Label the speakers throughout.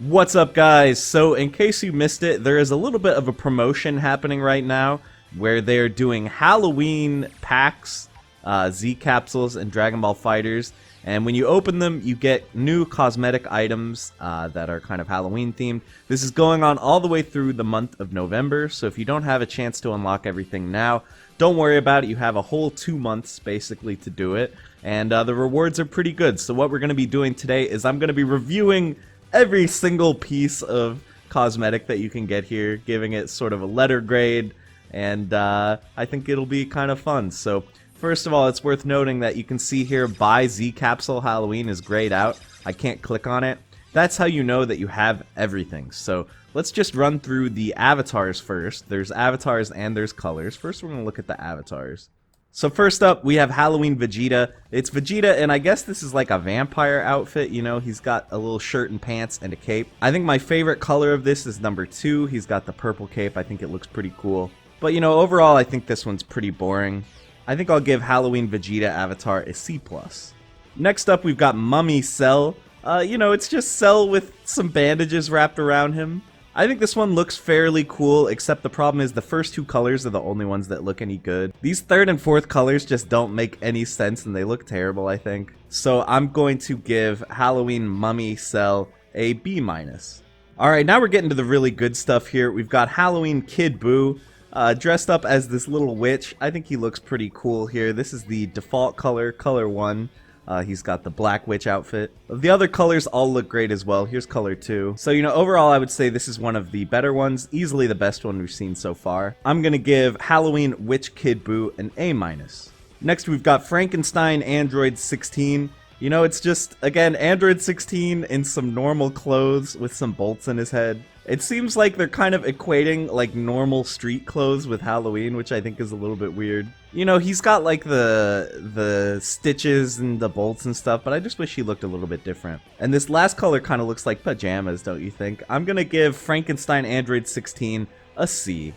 Speaker 1: What's up, guys? So in case you missed it, there is a little bit of a promotion happening right now where they're doing Halloween packs, Z capsules, and Dragon Ball FighterZ. And when you open them, you get new cosmetic items that are kind of Halloween themed. This is going on all the way through the month of November, so if you don't have a chance to unlock everything now, don't worry about it. You have a whole 2 months basically to do it, and the rewards are pretty good. So what we're going to be doing today is I'm going to be reviewing every single piece of cosmetic that you can get here, giving it sort of a letter grade, and I think it'll be kind of fun. So first of all, it's worth noting that you can see here, buy Z capsule Halloween is grayed out. I can't click on it. That's how you know that you have everything. So let's just run through the avatars first. There's avatars and there's colors. First, we're going to look at the avatars. So first up, we have Halloween Vegeta. It's Vegeta, and I guess this is like a vampire outfit, you know? He's got a little shirt and pants and a cape. I think my favorite color of this is number 2. He's got the purple cape. I think it looks pretty cool. But, you know, overall, I think this one's pretty boring. I think I'll give Halloween Vegeta avatar a C+. Next up, we've got Mummy Cell. You know, it's just Cell with some bandages wrapped around him. I think this one looks fairly cool, except the problem is the first 2 colors are the only ones that look any good. These 3rd and 4th colors just don't make any sense and they look terrible, I think. So I'm going to give Halloween Mummy Cell a B-. Alright, now we're getting to the really good stuff here. We've got Halloween Kid Buu. Dressed up as this little witch. I think he looks pretty cool here. This is the default color, color 1. He's got the black witch outfit. The other colors all look great as well. Here's color 2. So, you know, overall I would say this is one of the better ones. Easily the best one we've seen so far. I'm gonna give Halloween Witch Kid Buu an A-. Next we've got Frankenstein Android 16. You know, it's just, again, Android 16 in some normal clothes with some bolts in his head. It seems like they're kind of equating, like, normal street clothes with Halloween, which I think is a little bit weird. You know, he's got, like, the stitches and the bolts and stuff, but I just wish he looked a little bit different. And this last color kind of looks like pajamas, don't you think? I'm gonna give Frankenstein Android 16 a C.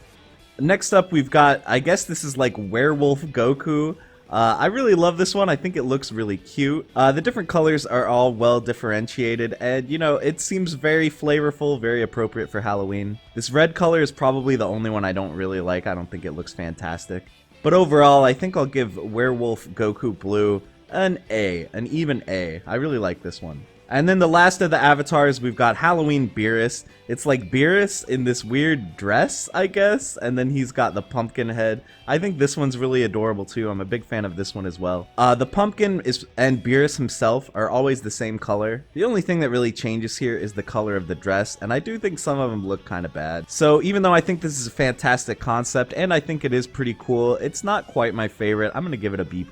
Speaker 1: Next up, we've got, I guess this is like Werewolf Goku. I really love this one. I think it looks really cute. The different colors are all well differentiated, and you know, it seems very flavorful, very appropriate for Halloween. This red color is probably the only one I don't really like. I don't think it looks fantastic. But overall, I think I'll give Werewolf Goku Blue an A, an even A. I really like this one. And then the last of the avatars, we've got Halloween Beerus. It's like Beerus in this weird dress, I guess, and then he's got the pumpkin head. I think this one's really adorable too. I'm a big fan of this one as well. The pumpkin and Beerus himself are always the same color. The only thing that really changes here is the color of the dress, and I do think some of them look kind of bad. So even though I think this is a fantastic concept, and I think it is pretty cool, it's not quite my favorite. I'm gonna give it a B+.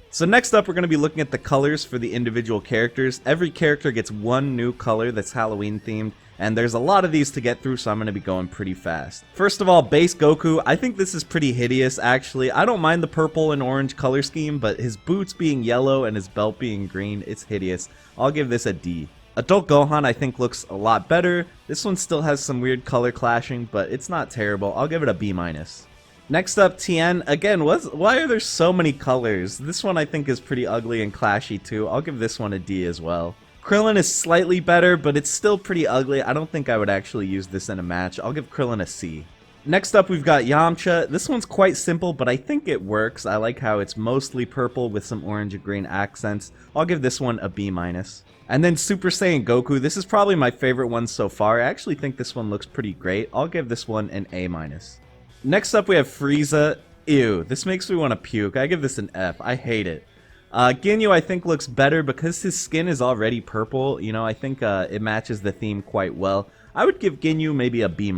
Speaker 1: So next up, we're going to be looking at the colors for the individual characters. Every character gets one new color that's Halloween themed, and there's a lot of these to get through, so I'm going to be going pretty fast. First of all, base Goku. I think this is pretty hideous, actually. I don't mind the purple and orange color scheme, but his boots being yellow and his belt being green, it's hideous. I'll give this a D. Adult Gohan, I think, looks a lot better. This one still has some weird color clashing, but it's not terrible. I'll give it a B-. Next up, Tien. Again, why are there so many colors? This one I think is pretty ugly and clashy too. I'll give this one a D as well. Krillin is slightly better, but it's still pretty ugly. I don't think I would actually use this in a match. I'll give Krillin a C. Next up, we've got Yamcha. This one's quite simple, but I think it works. I like how it's mostly purple with some orange and green accents. I'll give this one a B-. And then Super Saiyan Goku. This is probably my favorite one so far. I actually think this one looks pretty great. I'll give this one an A-. Next up, we have Frieza. Ew, this makes me want to puke. I give this an F. I hate it. Ginyu, I think, looks better because his skin is already purple. You know, I think it matches the theme quite well. I would give Ginyu maybe a B-.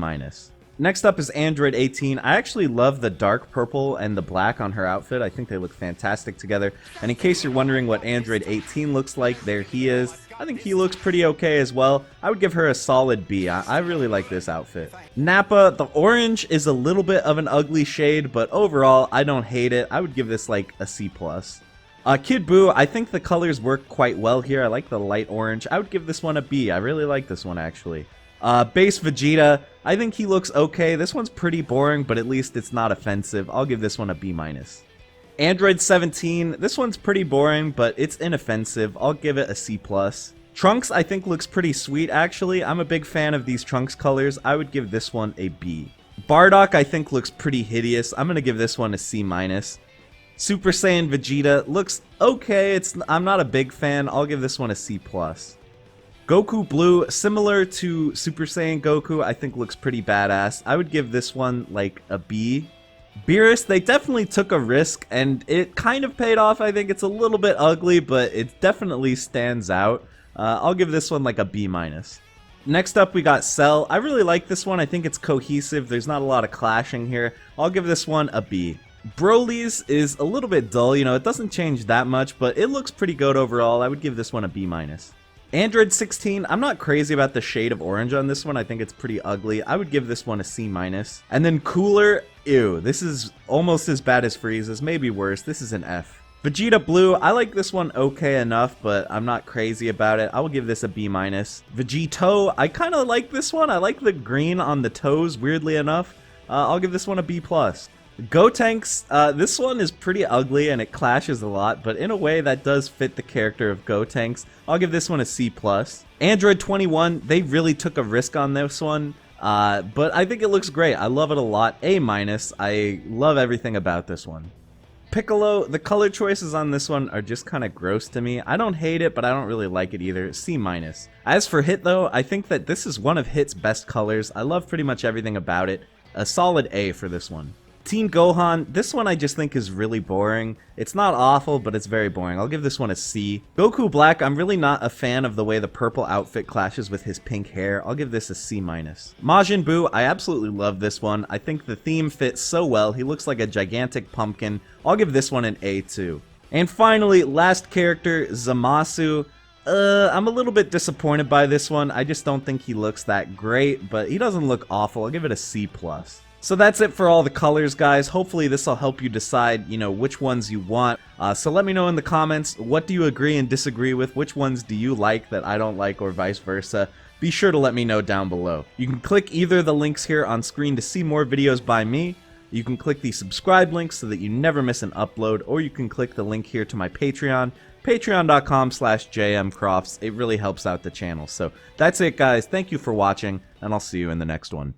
Speaker 1: Next up is Android 18. I actually love the dark purple and the black on her outfit. I think they look fantastic together. And in case you're wondering what Android 18 looks like, there he is. I think he looks pretty okay as well. I would give her a solid B. I really like this outfit. Nappa, the orange is a little bit of an ugly shade, but overall, I don't hate it. I would give this like a C+. Kid Buu, I think the colors work quite well here. I like the light orange. I would give this one a B. I really like this one, actually. Base Vegeta, I think he looks okay. This one's pretty boring, but at least it's not offensive. I'll give this one a B-. Android 17, this one's pretty boring, but it's inoffensive. I'll give it a C+. Trunks, I think, looks pretty sweet, actually. I'm a big fan of these Trunks colors. I would give this one a B. Bardock, I think, looks pretty hideous. I'm going to give this one a C-. Super Saiyan Vegeta looks okay. I'm not a big fan. I'll give this one a C+. Goku Blue, similar to Super Saiyan Goku, I think looks pretty badass. I would give this one, like, a B. Beerus, they definitely took a risk, and it kind of paid off. I think it's a little bit ugly, but it definitely stands out. I'll give this one like a B-. Next up, we got Cell. I really like this one. I think it's cohesive. There's not a lot of clashing here. I'll give this one a B. Broly's is a little bit dull. You know, it doesn't change that much, but it looks pretty good overall. I would give this one a B-. Android 16, I'm not crazy about the shade of orange on this one. I think it's pretty ugly. I would give this one a C-. And then Cooler, ew, this is almost as bad as Frieza's, maybe worse. This is an F. Vegeta Blue, I like this one okay enough, but I'm not crazy about it. I will give this a B-. Vegito, I kind of like this one. I like the green on the toes, weirdly enough. I'll give this one a B+. Gotenks, this one is pretty ugly and it clashes a lot, but in a way that does fit the character of Gotenks. I'll give this one a C+. Android 21, they really took a risk on this one, but I think it looks great. I love it a lot. A-. I love everything about this one. Piccolo, the color choices on this one are just kind of gross to me. I don't hate it, but I don't really like it either. C-. As for Hit, though, I think that this is one of Hit's best colors. I love pretty much everything about it. A solid A for this one. Teen Gohan, this one I just think is really boring. It's not awful, but it's very boring. I'll give this one a C. Goku Black, I'm really not a fan of the way the purple outfit clashes with his pink hair. I'll give this a C-. Majin Buu, I absolutely love this one. I think the theme fits so well. He looks like a gigantic pumpkin. I'll give this one an A too. And finally, last character, Zamasu. I'm a little bit disappointed by this one. I just don't think he looks that great, but he doesn't look awful. I'll give it a C+. So that's it for all the colors, guys. Hopefully this will help you decide, you know, which ones you want. So let me know in the comments, what do you agree and disagree with? Which ones do you like that I don't like, or vice versa? Be sure to let me know down below. You can click either of the links here on screen to see more videos by me. You can click the subscribe link so that you never miss an upload, or you can click the link here to my Patreon, patreon.com/jmcrofts. It really helps out the channel. So that's it, guys. Thank you for watching, and I'll see you in the next one.